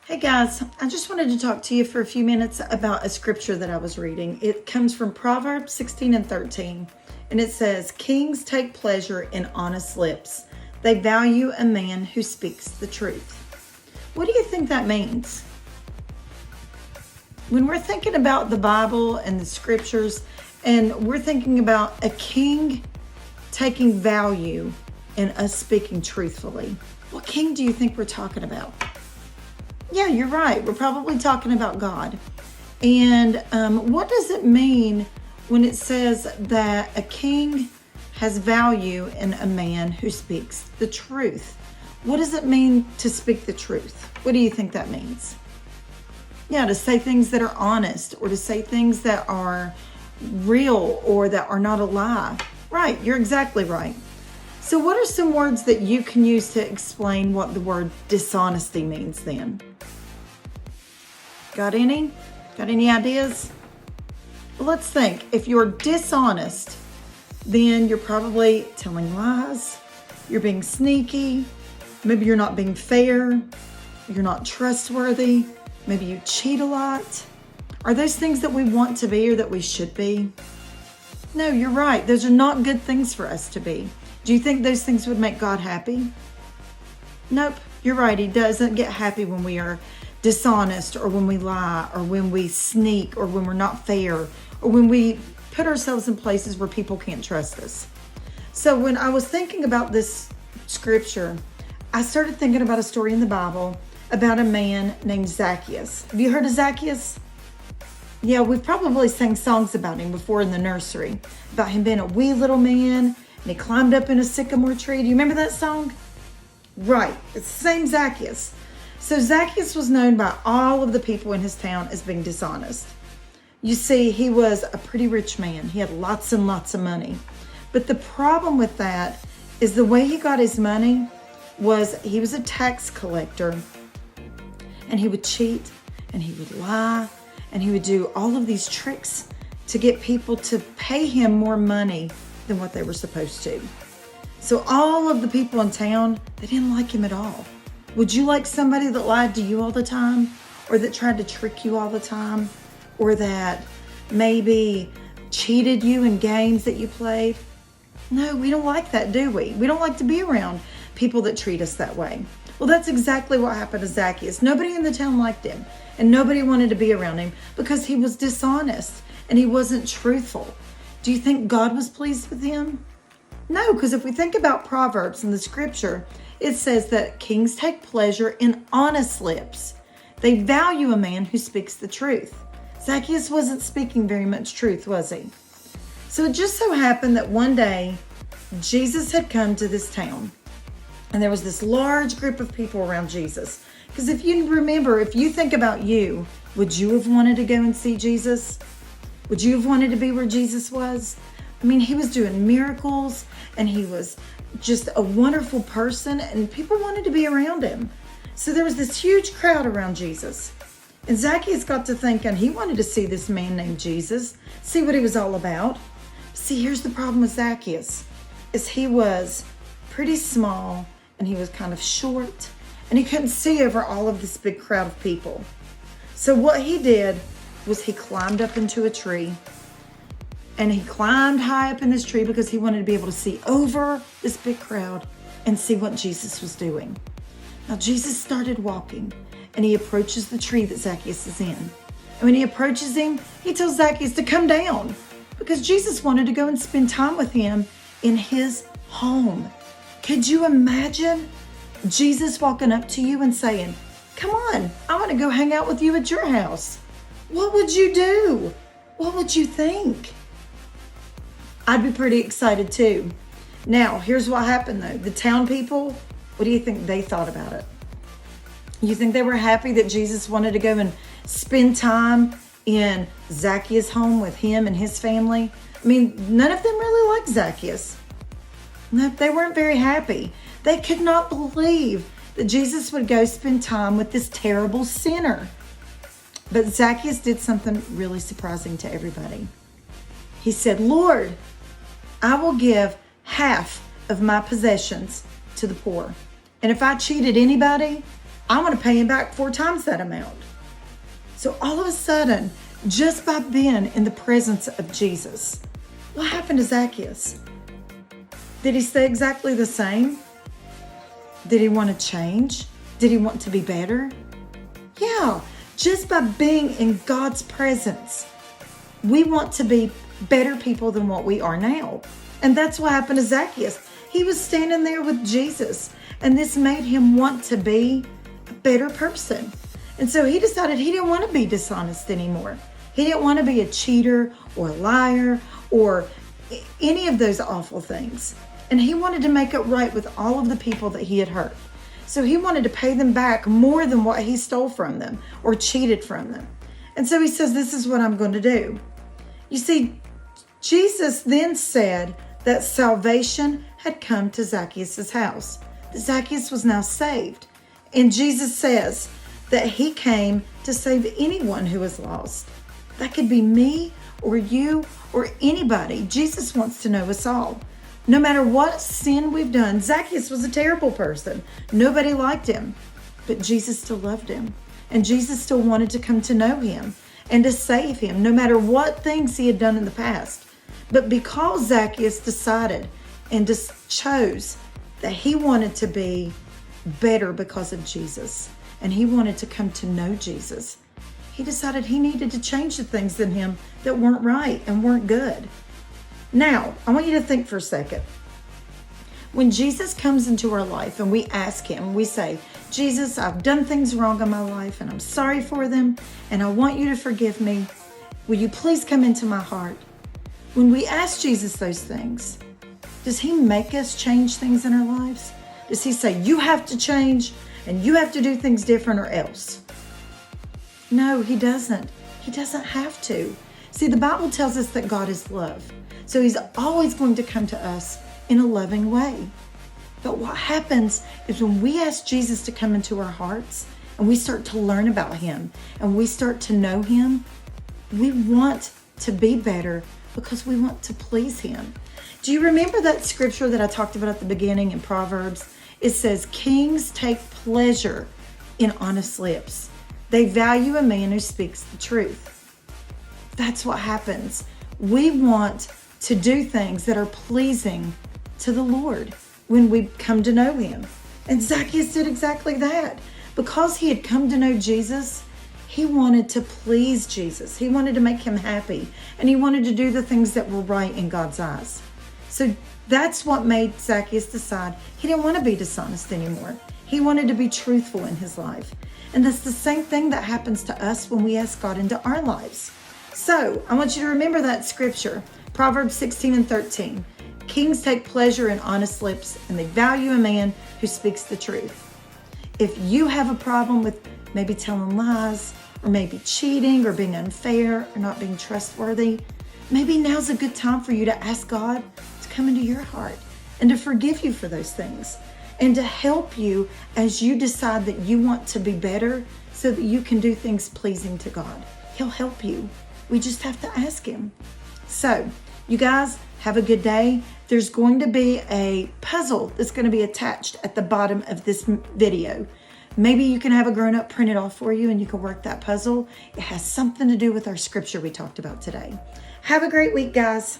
Hey guys, I just wanted to talk to you for a few minutes about a scripture that I was reading. It comes from Proverbs 16 and 13, and it says, "Kings take pleasure in honest lips. They value a man who speaks the truth." What do you think that means? When we're thinking about the Bible and the scriptures, and we're thinking about a king taking value in us speaking truthfully, what king do you think we're talking about? Yeah, you're right. We're probably talking about God. And what does it mean when it says that a king has value in a man who speaks the truth? What does it mean to speak the truth? What do you think that means? Yeah, to say things that are honest, or to say things that are real, or that are not a lie. Right, you're exactly right. So what are some words that you can use to explain what the word dishonesty means then? Got any? Got any ideas? Well, let's think. If you're dishonest, then you're probably telling lies. You're being sneaky. Maybe you're not being fair. You're not trustworthy. Maybe you cheat a lot. Are those things that we want to be or that we should be? No, you're right. Those are not good things for us to be. Do you think those things would make God happy? Nope, you're right. He doesn't get happy when we are dishonest, or when we lie, or when we sneak, or when we're not fair, or when we put ourselves in places where people can't trust us. So when I was thinking about this scripture, I started thinking about a story in the Bible about a man named Zacchaeus. Have you heard of Zacchaeus? Yeah, we've probably sang songs about him before in the nursery, about him being a wee little man, and he climbed up in a sycamore tree. Do you remember that song? Right, it's the same Zacchaeus. So Zacchaeus was known by all of the people in his town as being dishonest. You see, he was a pretty rich man. He had lots and lots of money. But the problem with that is the way he got his money was he was a tax collector, and he would cheat, and he would lie, and he would do all of these tricks to get people to pay him more money than what they were supposed to. So all of the people in town, they didn't like him at all. Would you like somebody that lied to you all the time, or that tried to trick you all the time, or that maybe cheated you in games that you played? No, we don't like that, do we? We don't like to be around people that treat us that way. Well, that's exactly what happened to Zacchaeus. Nobody in the town liked him, and nobody wanted to be around him because he was dishonest and he wasn't truthful. Do you think God was pleased with him? No, because if we think about Proverbs in the scripture, it says that kings take pleasure in honest lips. They value a man who speaks the truth. Zacchaeus wasn't speaking very much truth, was he? So it just so happened that one day Jesus had come to this town, and there was this large group of people around Jesus. Because if you remember, if you think about you, would you have wanted to go and see Jesus? Would you have wanted to be where Jesus was? I mean, he was doing miracles, and he was just a wonderful person, and people wanted to be around him. So there was this huge crowd around Jesus. And Zacchaeus got to thinking he wanted to see this man named Jesus, see what he was all about. See, here's the problem with Zacchaeus, is he was pretty small, and he was kind of short, and he couldn't see over all of this big crowd of people. So what he did was he climbed up into a tree. And he climbed high up in this tree because he wanted to be able to see over this big crowd and see what Jesus was doing. Now Jesus started walking, and he approaches the tree that Zacchaeus is in. And when he approaches him, he tells Zacchaeus to come down, because Jesus wanted to go and spend time with him in his home. Could you imagine Jesus walking up to you and saying, "Come on, I want to go hang out with you at your house"? What would you do? What would you think? I'd be pretty excited too. Now, here's what happened though. The town people, what do you think they thought about it? You think they were happy that Jesus wanted to go and spend time in Zacchaeus' home with him and his family? I mean, none of them really liked Zacchaeus. No, they weren't very happy. They could not believe that Jesus would go spend time with this terrible sinner. But Zacchaeus did something really surprising to everybody. He said, "Lord, I will give half of my possessions to the poor. And if I cheated anybody, I want to pay him back 4 times that amount. So all of a sudden, just by being in the presence of Jesus, what happened to Zacchaeus? Did he stay exactly the same? Did he want to change? Did he want to be better? Yeah, just by being in God's presence, we want to be better people than what we are now. And that's what happened to Zacchaeus. He was standing there with Jesus, and this made him want to be a better person. And so he decided he didn't want to be dishonest anymore. He didn't want to be a cheater or a liar or any of those awful things. And he wanted to make it right with all of the people that he had hurt. So he wanted to pay them back more than what he stole from them or cheated from them. And so he says, this is what I'm going to do. You see, Jesus then said that salvation had come to Zacchaeus' house. Zacchaeus was now saved. And Jesus says that he came to save anyone who is lost. That could be me or you or anybody. Jesus wants to know us all. No matter what sin we've done, Zacchaeus was a terrible person. Nobody liked him, but Jesus still loved him. And Jesus still wanted to come to know him and to save him, no matter what things he had done in the past. But because Zacchaeus decided and just chose that he wanted to be better because of Jesus, and he wanted to come to know Jesus, he decided he needed to change the things in him that weren't right and weren't good. Now, I want you to think for a second. When Jesus comes into our life and we ask him, we say, Jesus, I've done things wrong in my life and I'm sorry for them and I want you to forgive me. Will you please come into my heart? When we ask Jesus those things, does he make us change things in our lives? Does he say, you have to change and you have to do things different or else? No, he doesn't. He doesn't have to. See, the Bible tells us that God is love. So he's always going to come to us in a loving way. But what happens is when we ask Jesus to come into our hearts and we start to learn about him and we start to know him, we want to be better because we want to please him. Do you remember that scripture that I talked about at the beginning in Proverbs? It says, kings take pleasure in honest lips. They value a man who speaks the truth. That's what happens. We want to do things that are pleasing to the Lord when we come to know him. And Zacchaeus did exactly that. Because he had come to know Jesus, he wanted to please Jesus. He wanted to make him happy. And he wanted to do the things that were right in God's eyes. So that's what made Zacchaeus decide he didn't want to be dishonest anymore. He wanted to be truthful in his life. And that's the same thing that happens to us when we ask God into our lives. So I want you to remember that scripture, Proverbs 16:13. Kings take pleasure in honest lips, and they value a man who speaks the truth. If you have a problem with maybe telling lies, or maybe cheating, or being unfair, or not being trustworthy, maybe now's a good time for you to ask God to come into your heart and to forgive you for those things and to help you as you decide that you want to be better so that you can do things pleasing to God. He'll help you. We just have to ask him. So, you guys, have a good day. There's going to be a puzzle that's going to be attached at the bottom of this video. Maybe you can have a grown-up print it off for you and you can work that puzzle. It has something to do with our scripture we talked about today. Have a great week, guys.